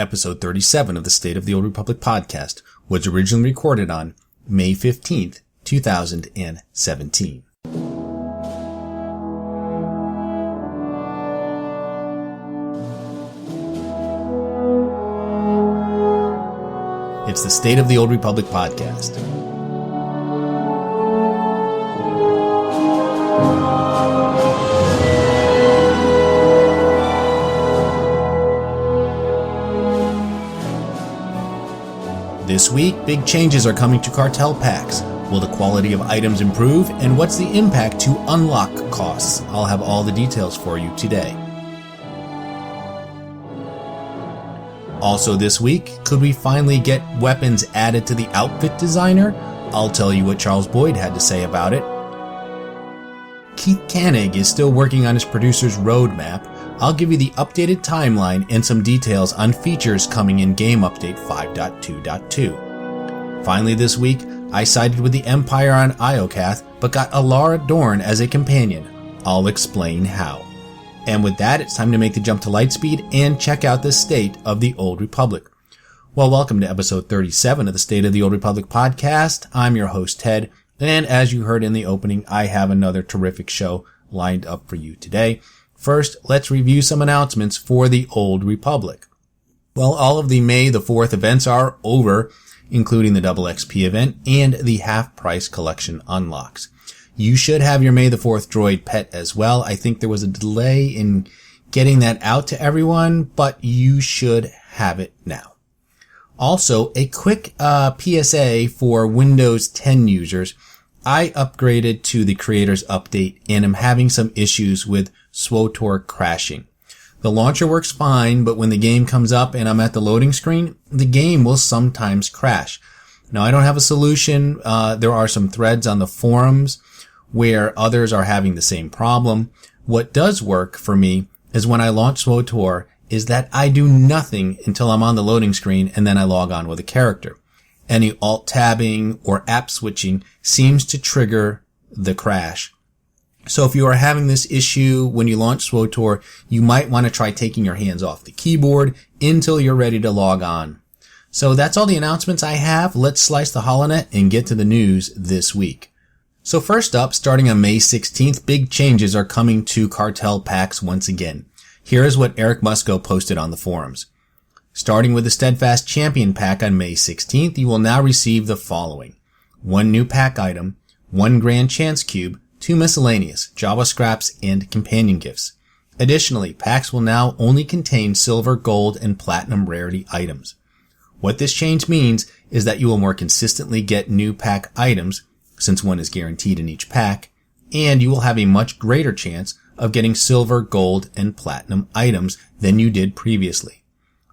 episode 37 of the State of the Old Republic podcast was originally recorded on May 15th, 2017. It's the State of the Old Republic podcast. This week, big changes are coming to Cartel packs. Will the quality of items improve, and what's the impact to unlock costs? I'll have all the details for you today. Also this week, could we finally get weapons added to the outfit designer? I'll tell you what Charles Boyd had to say about it. Keith Koenig is still working on his producer's roadmap. I'll give you the updated timeline and some details on features coming in Game Update 5.2.2. Finally this week, I sided with the Empire on Iocath, but got Alara Dorn as a companion. I'll explain how. And with that, it's time to make the jump to Lightspeed and check out the State of the Old Republic. Well, welcome to episode 37 of the State of the Old Republic podcast. I'm your host, Ted, and as you heard in the opening, I have another terrific show lined up for you today. First, let's review some announcements for the Old Republic. Well, all of the May the 4th events are over, including the Double XP event and the half-price collection unlocks. You should have your May the 4th droid pet as well. I think there was a delay in getting that out to everyone, but you should have it now. Also, a quick PSA for Windows 10 users. I upgraded to the Creators Update and am having some issues with SWTOR crashing. The launcher works fine, but when the game comes up and I'm at the loading screen, the game will sometimes crash. Now, I don't have a solution. There are some threads on the forums where others are having the same problem. What does work for me is when I launch SWTOR is that I do nothing until I'm on the loading screen and then I log on with a character. Any alt-tabbing or app switching seems to trigger the crash. So if you are having this issue when you launch SWTOR, you might want to try taking your hands off the keyboard until you're ready to log on. So that's all the announcements I have. Let's slice the HoloNet and get to the news this week. So first up, starting on May 16th, big changes are coming to Cartel packs once again. Here is what Eric Musco posted on the forums. Starting with the Steadfast Champion pack on May 16th, you will now receive the following. 1 new pack item, 1 Grand Chance Cube, 2 miscellaneous, Java scraps, and companion gifts. Additionally, packs will now only contain silver, gold, and platinum rarity items. What this change means is that you will more consistently get new pack items, since one is guaranteed in each pack, and you will have a much greater chance of getting silver, gold, and platinum items than you did previously.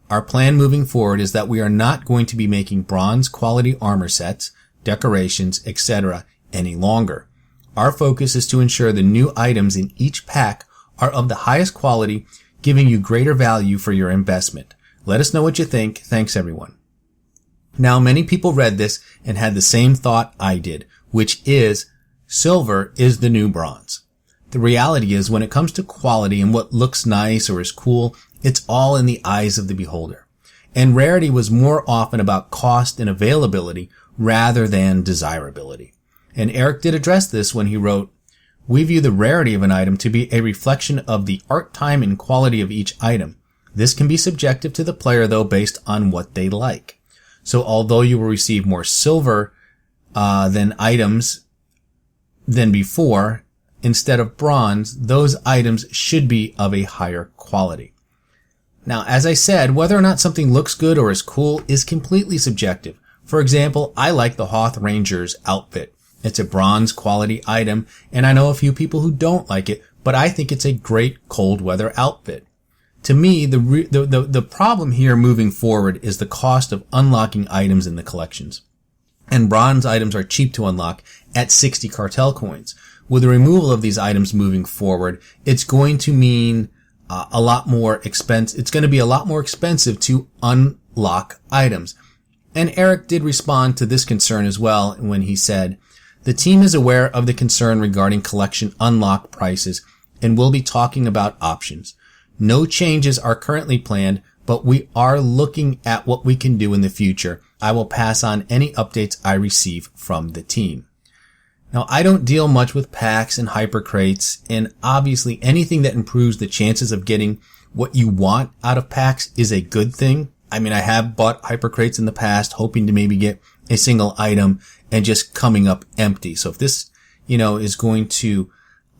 Our plan moving forward is that we are not going to be making bronze quality armor sets, decorations, etc. any longer. Our focus is to ensure the new items in each pack are of the highest quality, giving you greater value for your investment. Let us know what you think. Thanks, everyone. Now, many people read this and had the same thought I did, which is silver is the new bronze. The reality is when it comes to quality and what looks nice or is cool, it's all in the eyes of the beholder. And rarity was more often about cost and availability rather than desirability. And Eric did address this when he wrote, "We view the rarity of an item to be a reflection of the art time and quality of each item. This can be subjective to the player, though, based on what they like. So although you will receive more silver than items than before, instead of bronze, those items should be of a higher quality." Now, as I said, whether or not something looks good or is cool is completely subjective. For example, I like the Hoth Ranger's outfit. It's a bronze quality item, and I know a few people who don't like it, but I think it's a great cold weather outfit. To me, the problem here moving forward is the cost of unlocking items in the collections. And bronze items are cheap to unlock at 60 Cartel coins. With the removal of these items moving forward, it's going to mean it's going to be a lot more expensive to unlock items. And Eric did respond to this concern as well when he said, "The team is aware of the concern regarding collection unlock prices and will be talking about options. No changes are currently planned, but we are looking at what we can do in the future. I will pass on any updates I receive from the team. Now, I don't deal much with packs and hyper crates, and obviously anything that improves the chances of getting what you want out of packs is a good thing. I mean, I have bought hyper crates in the past, hoping to maybe get a single item and just coming up empty. So if this, is going to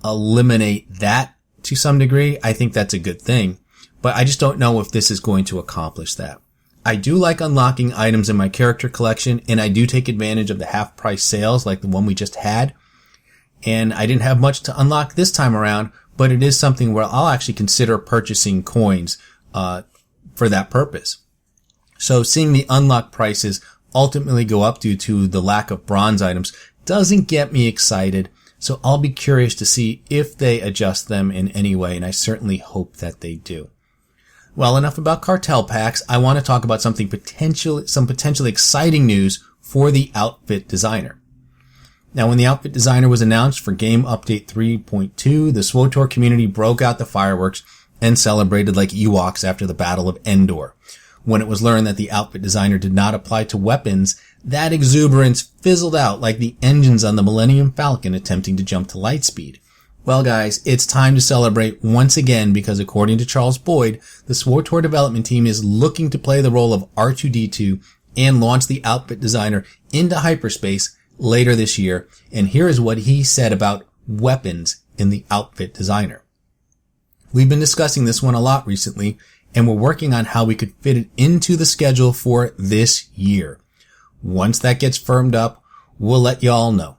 eliminate that to some degree, I think that's a good thing. But I just don't know if this is going to accomplish that. I do like unlocking items in my character collection, and I do take advantage of the half-price sales like the one we just had. And I didn't have much to unlock this time around, but it is something where I'll actually consider purchasing coins for that purpose. So seeing the unlock prices ultimately go up due to the lack of bronze items doesn't get me excited. So I'll be curious to see if they adjust them in any way, and I certainly hope that they do. Well, enough about cartel packs. I want to talk about some potentially exciting news for the outfit designer. Now, when the outfit designer was announced for Game Update 3.2, the SWTOR community broke out the fireworks and celebrated like Ewoks after the Battle of Endor. When it was learned that the outfit designer did not apply to weapons, that exuberance fizzled out like the engines on the Millennium Falcon attempting to jump to light speed. Well, guys, it's time to celebrate once again because according to Charles Boyd, the SWTOR development team is looking to play the role of R2-D2 and launch the outfit designer into hyperspace later this year. And here is what he said about weapons in the outfit designer. We've been discussing this one a lot recently, and we're working on how we could fit it into the schedule for this year. Once that gets firmed up, we'll let y'all know.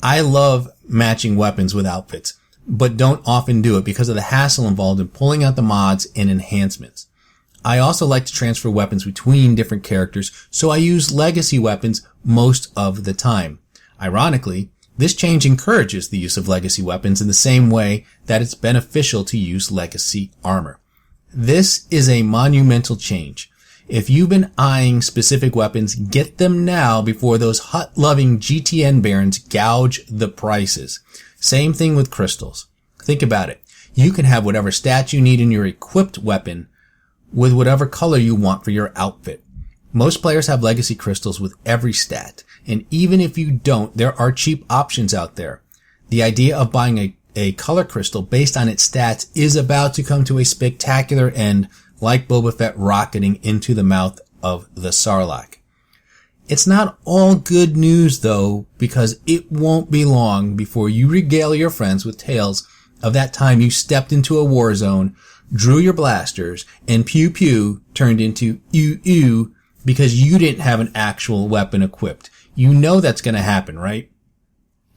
I love matching weapons with outfits, but don't often do it because of the hassle involved in pulling out the mods and enhancements. I also like to transfer weapons between different characters, so I use legacy weapons most of the time. Ironically, this change encourages the use of legacy weapons in the same way that it's beneficial to use legacy armor. This is a monumental change. If you've been eyeing specific weapons, get them now before those hut-loving GTN barons gouge the prices. Same thing with crystals. Think about it. You can have whatever stat you need in your equipped weapon with whatever color you want for your outfit. Most players have legacy crystals with every stat, and even if you don't, there are cheap options out there. The idea of buying a color crystal based on its stats is about to come to a spectacular end, like Boba Fett rocketing into the mouth of the Sarlacc. It's not all good news though, because it won't be long before you regale your friends with tales of that time you stepped into a war zone, drew your blasters, and pew pew turned into ew ew because you didn't have an actual weapon equipped. You know that's going to happen, right?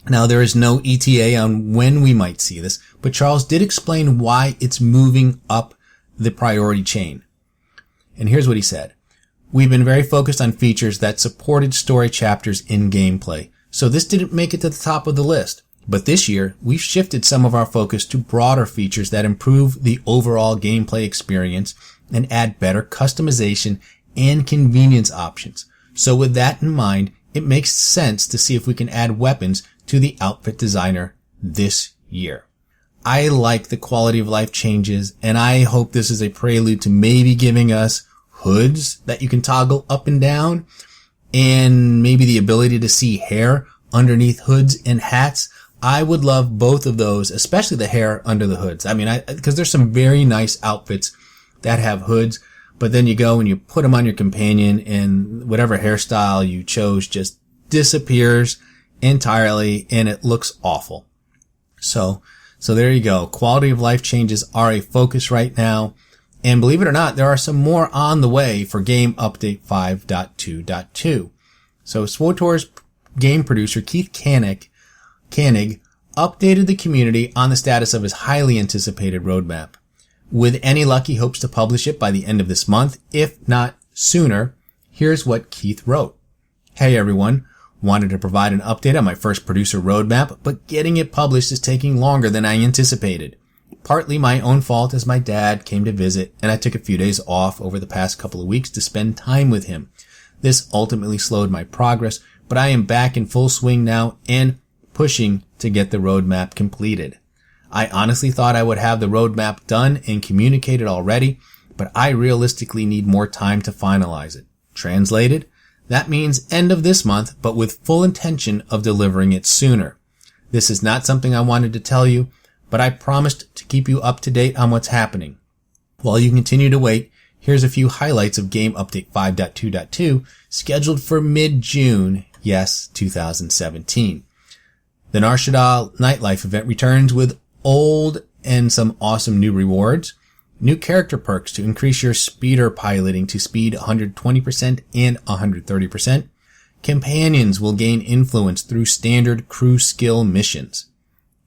Now, there is no ETA on when we might see this, but Charles did explain why it's moving up the priority chain. And here's what he said. We've been very focused on features that supported story chapters in gameplay, so this didn't make it to the top of the list. But this year, we've shifted some of our focus to broader features that improve the overall gameplay experience and add better customization and convenience options. So with that in mind, it makes sense to see if we can add weapons to the outfit designer this year. I like the quality of life changes, and I hope this is a prelude to maybe giving us hoods that you can toggle up and down, and maybe the ability to see hair underneath hoods and hats. I would love both of those, especially the hair under the hoods. I mean, because there's some very nice outfits that have hoods, but then you go and you put them on your companion, and whatever hairstyle you chose just disappears entirely, and it looks awful. So there you go. Quality of life changes are a focus right now. And believe it or not, there are some more on the way for Game Update 5.2.2. So SWTOR's game producer, Keith Koenig, updated the community on the status of his highly anticipated roadmap. With any luck, he hopes to publish it by the end of this month, if not sooner. Here's what Keith wrote. Hey everyone. Wanted to provide an update on my first producer roadmap, but getting it published is taking longer than I anticipated. Partly my own fault as my dad came to visit, and I took a few days off over the past couple of weeks to spend time with him. This ultimately slowed my progress, but I am back in full swing now and pushing to get the roadmap completed. I honestly thought I would have the roadmap done and communicated already, but I realistically need more time to finalize it. Translated, that means end of this month, but with full intention of delivering it sooner. This is not something I wanted to tell you, but I promised to keep you up to date on what's happening. While you continue to wait, here's a few highlights of Game Update 5.2.2 scheduled for mid-June, yes, 2017. The Nar Shaddaa Nightlife event returns with old and some awesome new rewards. New character perks to increase your speeder piloting to speed 120% and 130%. Companions will gain influence through standard crew skill missions.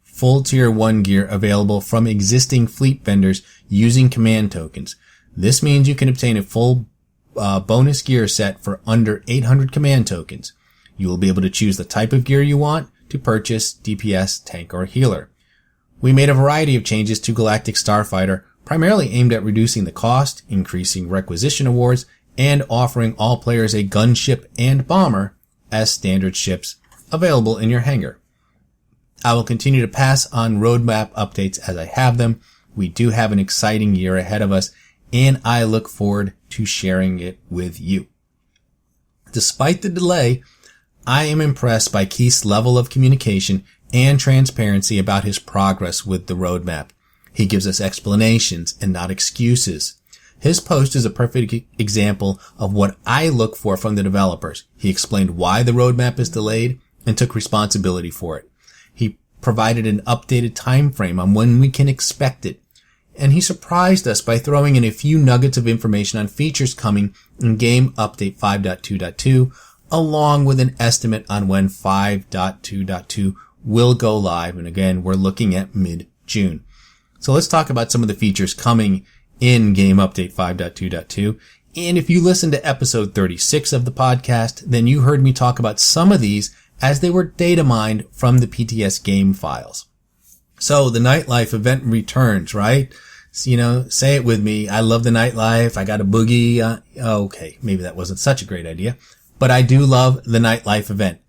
Full Tier 1 gear available from existing fleet vendors using command tokens. This means you can obtain a full bonus gear set for under 800 command tokens. You will be able to choose the type of gear you want to purchase, DPS, tank, or healer. We made a variety of changes to Galactic Starfighter, primarily aimed at reducing the cost, increasing requisition awards, and offering all players a gunship and bomber as standard ships available in your hangar. I will continue to pass on roadmap updates as I have them. We do have an exciting year ahead of us, and I look forward to sharing it with you. Despite the delay, I am impressed by Keith's level of communication and transparency about his progress with the roadmap. He gives us explanations and not excuses. His post is a perfect example of what I look for from the developers. He explained why the roadmap is delayed and took responsibility for it. He provided an updated time frame on when we can expect it. And he surprised us by throwing in a few nuggets of information on features coming in Game Update 5.2.2, along with an estimate on when 5.2.2 will go live. And again, we're looking at mid-June. So let's talk about some of the features coming in Game Update 5.2.2. And if you listened to episode 36 of the podcast, then you heard me talk about some of these as they were data mined from the PTS game files. So the nightlife event returns, right? So, say it with me. I love the nightlife. I got a boogie. Okay, maybe that wasn't such a great idea, but I do love the nightlife event.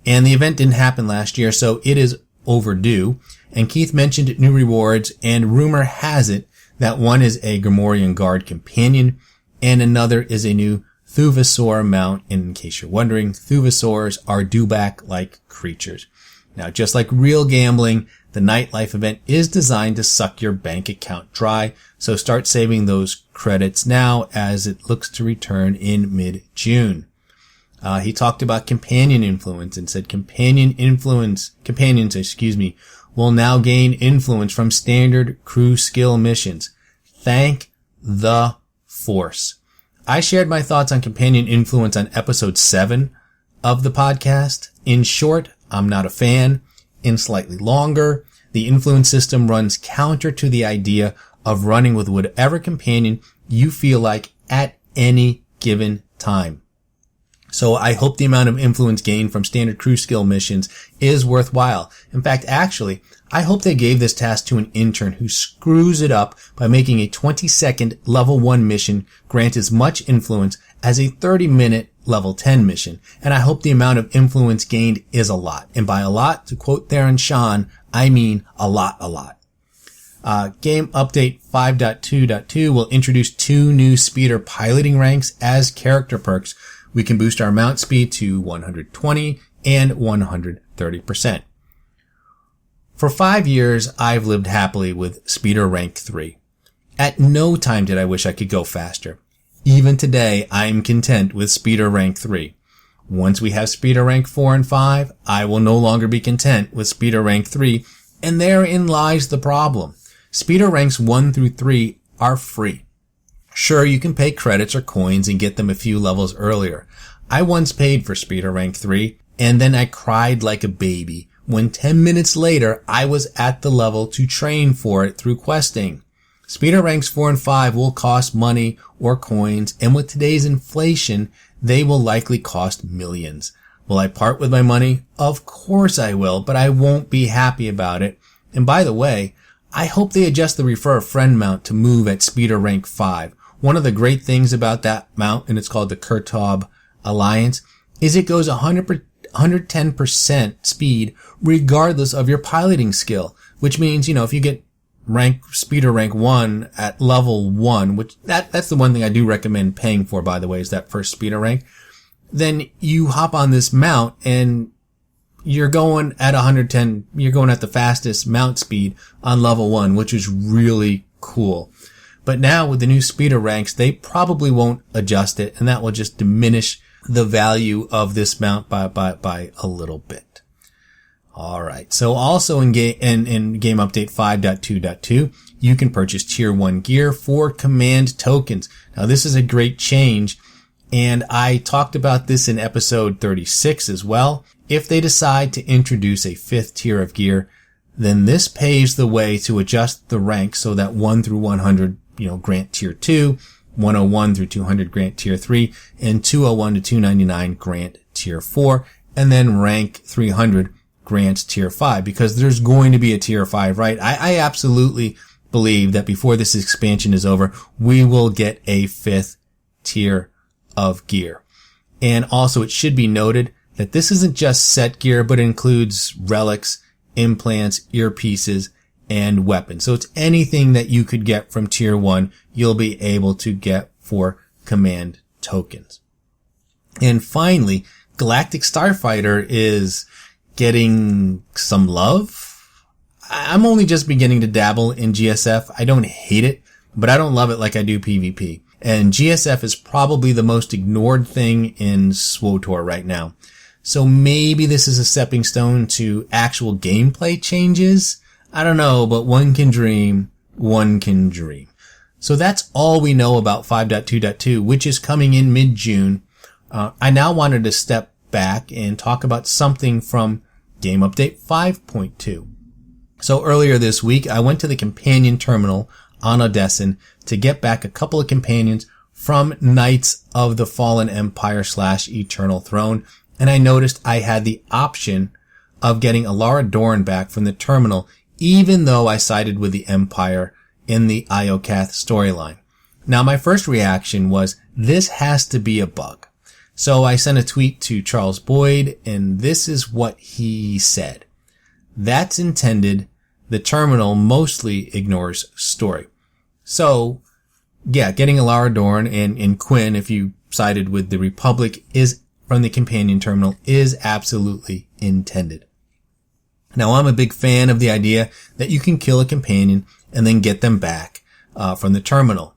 And the event didn't happen last year, so it is overdue. And Keith mentioned new rewards, and rumor has it that one is a Grimorian Guard companion, and another is a new Thuvasaur mount. And in case you're wondering, Thuvasaurs are dewback-like creatures. Now, just like real gambling, the nightlife event is designed to suck your bank account dry, so start saving those credits now as it looks to return in mid-June. He talked about companion influence and said companions, will now gain influence from standard crew skill missions. Thank the Force. I shared my thoughts on companion influence on episode 7 of the podcast. In short, I'm not a fan. In slightly longer, the influence system runs counter to the idea of running with whatever companion you feel like at any given time. So I hope the amount of influence gained from standard crew skill missions is worthwhile. In fact, actually, I hope they gave this task to an intern who screws it up by making a 20-second level 1 mission grant as much influence as a 30-minute level 10 mission. And I hope the amount of influence gained is a lot. And by a lot, to quote Theron Shan, I mean a lot. Game Update 5.2.2 will introduce 2 new speeder piloting ranks as character perks. We can boost our mount speed to 120 and 130%. For 5 years, I've lived happily with Speeder Rank 3. At no time did I wish I could go faster. Even today, I'm content with Speeder Rank 3. Once we have Speeder Rank 4 and 5, I will no longer be content with Speeder Rank 3, and therein lies the problem. Speeder Ranks 1 through 3 are free. Sure, you can pay credits or coins and get them a few levels earlier. I once paid for Speeder Rank 3, and then I cried like a baby when 10 minutes later I was at the level to train for it through questing. Speeder Ranks 4 and 5 will cost money or coins, and with today's inflation, they will likely cost millions. Will I part with my money? Of course I will, but I won't be happy about it. And by the way, I hope they adjust the Refer a Friend mount to move at Speeder Rank 5. One of the great things about that mount, and it's called the Cartel Alliance, is it goes 110% speed regardless of your piloting skill, which means, if you get speeder rank 1 at level 1, which that's the one thing I do recommend paying for, by the way, is that first speeder rank. Then you hop on this mount and you're going at 110, you're going at the fastest mount speed on level 1, which is really cool. But now with the new speeder ranks, they probably won't adjust it, and that will just diminish the value of this mount by a little bit. Alright, so also in Game Update 5.2.2, you can purchase Tier 1 gear for command tokens. Now this is a great change, and I talked about this in episode 36 as well. If they decide to introduce a 5th tier of gear, then this paves the way to adjust the rank so that 1 through 100, grant Tier 2, 101 through 200 grant Tier 3, and 201 to 299 grant Tier 4, and then rank 300 grants Tier 5, because there's going to be a Tier 5, right? I absolutely believe that before this expansion is over, we will get a 5th tier of gear. And also it should be noted that this isn't just set gear, but it includes relics, implants, earpieces, and weapons. So it's anything that you could get from Tier 1, you'll be able to get for command tokens. And finally, Galactic Starfighter is getting some love. I'm only just beginning to dabble in GSF. I don't hate it, but I don't love it like I do PvP. And GSF is probably the most ignored thing in SWTOR right now. So maybe this is a stepping stone to actual gameplay changes. I don't know, but one can dream. So that's all we know about 5.2.2, which is coming in mid-June. I now wanted to step back and talk about something from Game Update 5.2. So earlier this week, I went to the companion terminal on Odessen to get back a couple of companions from Knights of the Fallen Empire / Eternal Throne, and I noticed I had the option of getting Alara Dorn back from the terminal, even though I sided with the Empire in the Iocath storyline. Now, my first reaction was, this has to be a bug. So I sent a tweet to Charles Boyd, and this is what he said. That's intended. The terminal mostly ignores story. So, yeah, getting Alara Dorn and Quinn, if you sided with the Republic, is from the companion terminal, is absolutely intended. Now, I'm a big fan of the idea that you can kill a companion and then get them back from the terminal.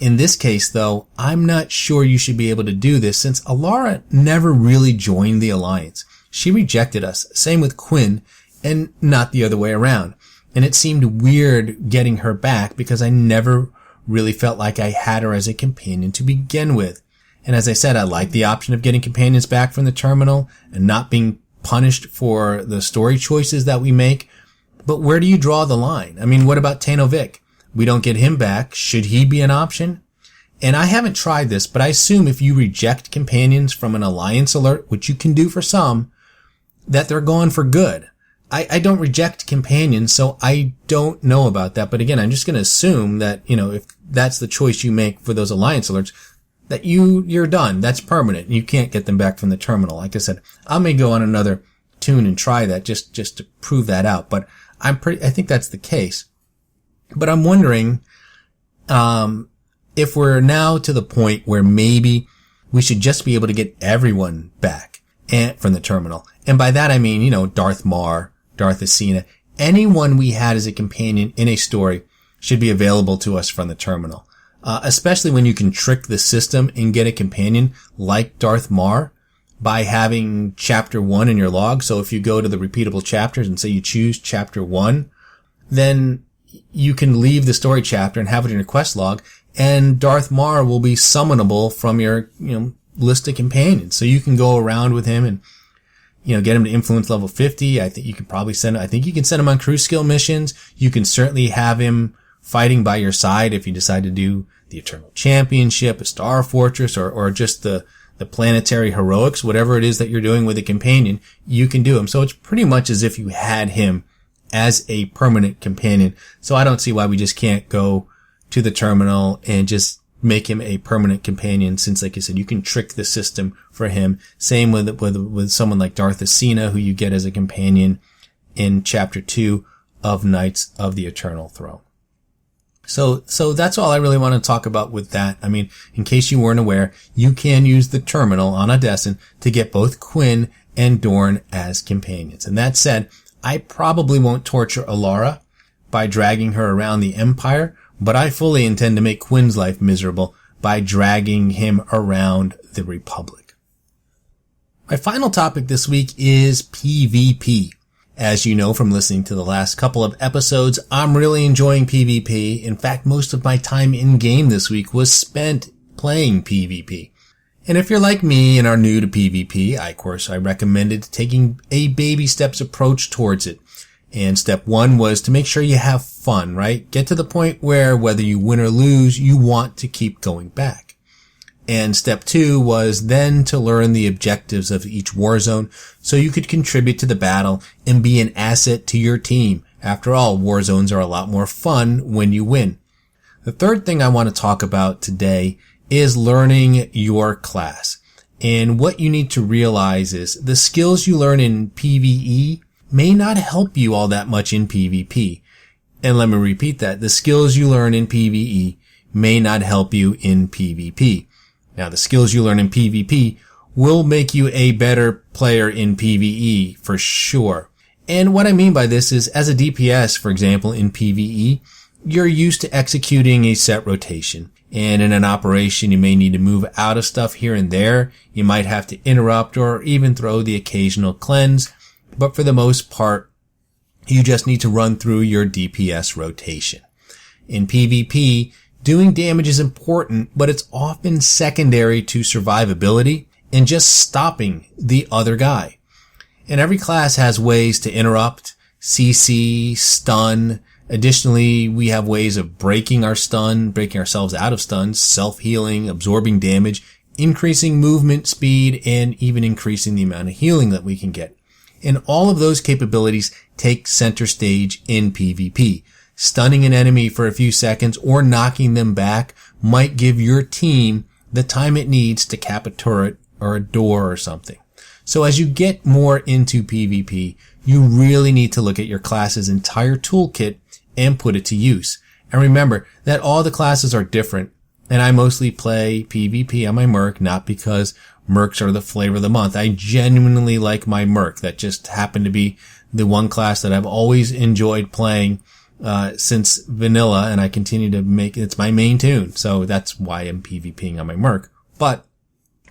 In this case, though, I'm not sure you should be able to do this since Alara never really joined the Alliance. She rejected us, same with Quinn, and not the other way around. And it seemed weird getting her back because I never really felt like I had her as a companion to begin with. And as I said, I like the option of getting companions back from the terminal and not being punished for the story choices that we make. But where do you draw the line? I mean, what about Tanovic? We don't get him back. Should he be an option? And I haven't tried this, but I assume if you reject companions from an Alliance alert, which you can do for some, that they're gone for good. I don't reject companions, so I don't know about that. But again, I'm just going to assume that, if that's the choice you make for those Alliance alerts, that you're done. That's permanent. You can't get them back from the terminal. Like I said, I may go on another tune and try that just to prove that out. But I think that's the case. But I'm wondering, if we're now to the point where maybe we should just be able to get everyone back from the terminal. And by that I mean, Darth Mar, Darth Acina, anyone we had as a companion in a story should be available to us from the terminal. Especially when you can trick the system and get a companion like Darth Mar by having chapter 1 in your log. So if you go to the repeatable chapters and say you choose chapter 1, then you can leave the story chapter and have it in your quest log, and Darth Mar will be summonable from your, list of companions. So you can go around with him and, get him to influence level 50. I think you can send him on crew skill missions. You can certainly have him fighting by your side if you decide to do the Eternal Championship, a Star Fortress, or just the planetary heroics, whatever it is that you're doing with a companion, you can do him. So it's pretty much as if you had him as a permanent companion. So I don't see why we just can't go to the terminal and just make him a permanent companion, since, like I said, you can trick the system for him. Same with someone like Darth Acina, who you get as a companion in chapter 2 of Knights of the Eternal Throne. So that's all I really want to talk about with that. I mean, in case you weren't aware, you can use the terminal on Odessen to get both Quinn and Dorn as companions. And that said, I probably won't torture Alara by dragging her around the Empire, but I fully intend to make Quinn's life miserable by dragging him around the Republic. My final topic this week is PvP. As you know from listening to the last couple of episodes, I'm really enjoying PvP. In fact, most of my time in-game this week was spent playing PvP. And if you're like me and are new to PvP, I recommended taking a baby steps approach towards it. And step 1 was to make sure you have fun, right? Get to the point where whether you win or lose, you want to keep going back. And step 2 was then to learn the objectives of each war zone so you could contribute to the battle and be an asset to your team. After all, war zones are a lot more fun when you win. The third thing I want to talk about today is learning your class. And what you need to realize is the skills you learn in PvE may not help you all that much in PvP. And let me repeat that. The skills you learn in PvE may not help you in PvP. Now, the skills you learn in PvP will make you a better player in PvE for sure. And what I mean by this is, as a DPS, for example, in PvE, you're used to executing a set rotation. And in an operation, you may need to move out of stuff here and there. You might have to interrupt or even throw the occasional cleanse. But for the most part, you just need to run through your DPS rotation. In PvP, doing damage is important, but it's often secondary to survivability and just stopping the other guy. And every class has ways to interrupt, CC, stun. Additionally, we have ways of breaking our stun, breaking ourselves out of stuns, self-healing, absorbing damage, increasing movement speed, and even increasing the amount of healing that we can get. And all of those capabilities take center stage in PvP. Stunning an enemy for a few seconds or knocking them back might give your team the time it needs to cap a turret or a door or something. So as you get more into PvP, you really need to look at your class's entire toolkit and put it to use. And remember that all the classes are different, and I mostly play PvP on my Merc, not because Mercs are the flavor of the month. I genuinely like my Merc. That just happened to be the one class that I've always enjoyed playing since vanilla, and I continue to make it's my main tune. So that's why I'm PvPing on my Merc. But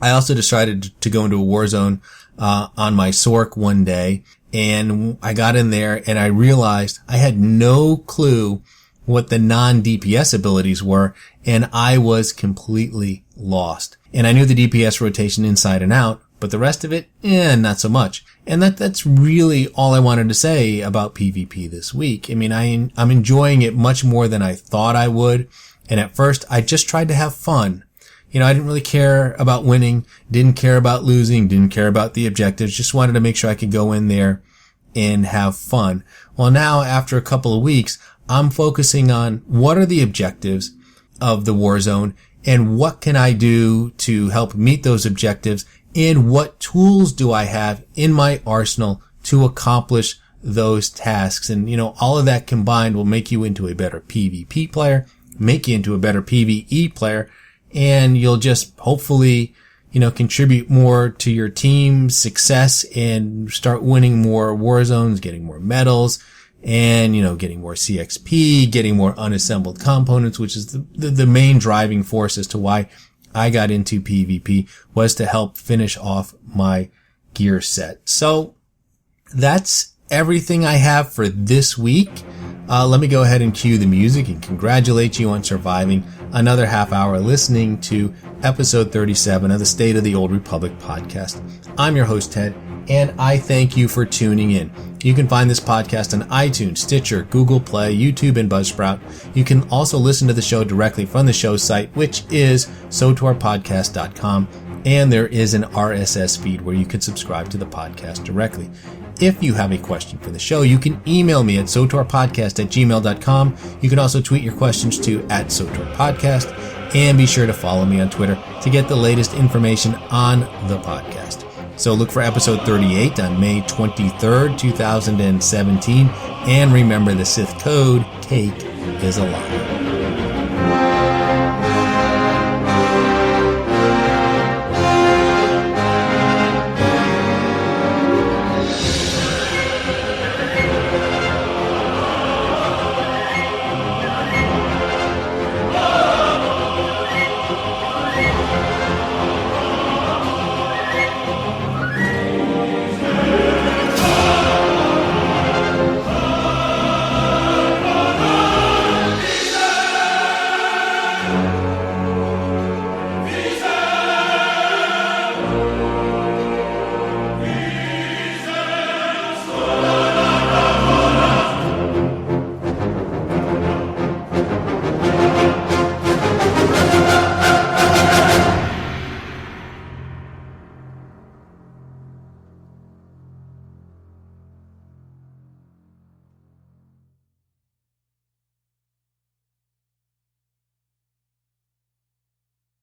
I also decided to go into a war zone on my Sork one day, and I got in there and I realized I had no clue what the non-DPS abilities were, and I was completely lost. And I knew the DPS rotation inside and out, but the rest of it, not so much. And that's really all I wanted to say about PvP this week. I mean, I'm enjoying it much more than I thought I would. And at first, I just tried to have fun. You know, I didn't really care about winning, didn't care about losing, didn't care about the objectives, just wanted to make sure I could go in there and have fun. Well, now, after a couple of weeks, I'm focusing on what are the objectives of the war zone and what can I do to help meet those objectives, and what tools do I have in my arsenal to accomplish those tasks. And, you know, all of that combined will make you into a better PvP player, make you into a better PvE player, and you'll just hopefully, you know, contribute more to your team's success and start winning more war zones, getting more medals, and, you know, getting more CXP, getting more unassembled components, which is the main driving force as to why I got into PvP, was to help finish off my gear set. So that's everything I have for this week. Let me go ahead and cue the music and congratulate you on surviving another half hour listening to episode 37 of the State of the Old Republic podcast. I'm your host, Ted, and I thank you for tuning in. You can find this podcast on iTunes, Stitcher, Google Play, YouTube, and Buzzsprout. You can also listen to the show directly from the show site, which is sotorpodcast.com, and there is an RSS feed where you can subscribe to the podcast directly. If you have a question for the show, you can email me at sotorpodcast@gmail.com. You can also tweet your questions to @sotorpodcast, and be sure to follow me on Twitter to get the latest information on the podcast. So look for episode 38 on May 23rd, 2017. And remember, the Sith code, cake is a lie.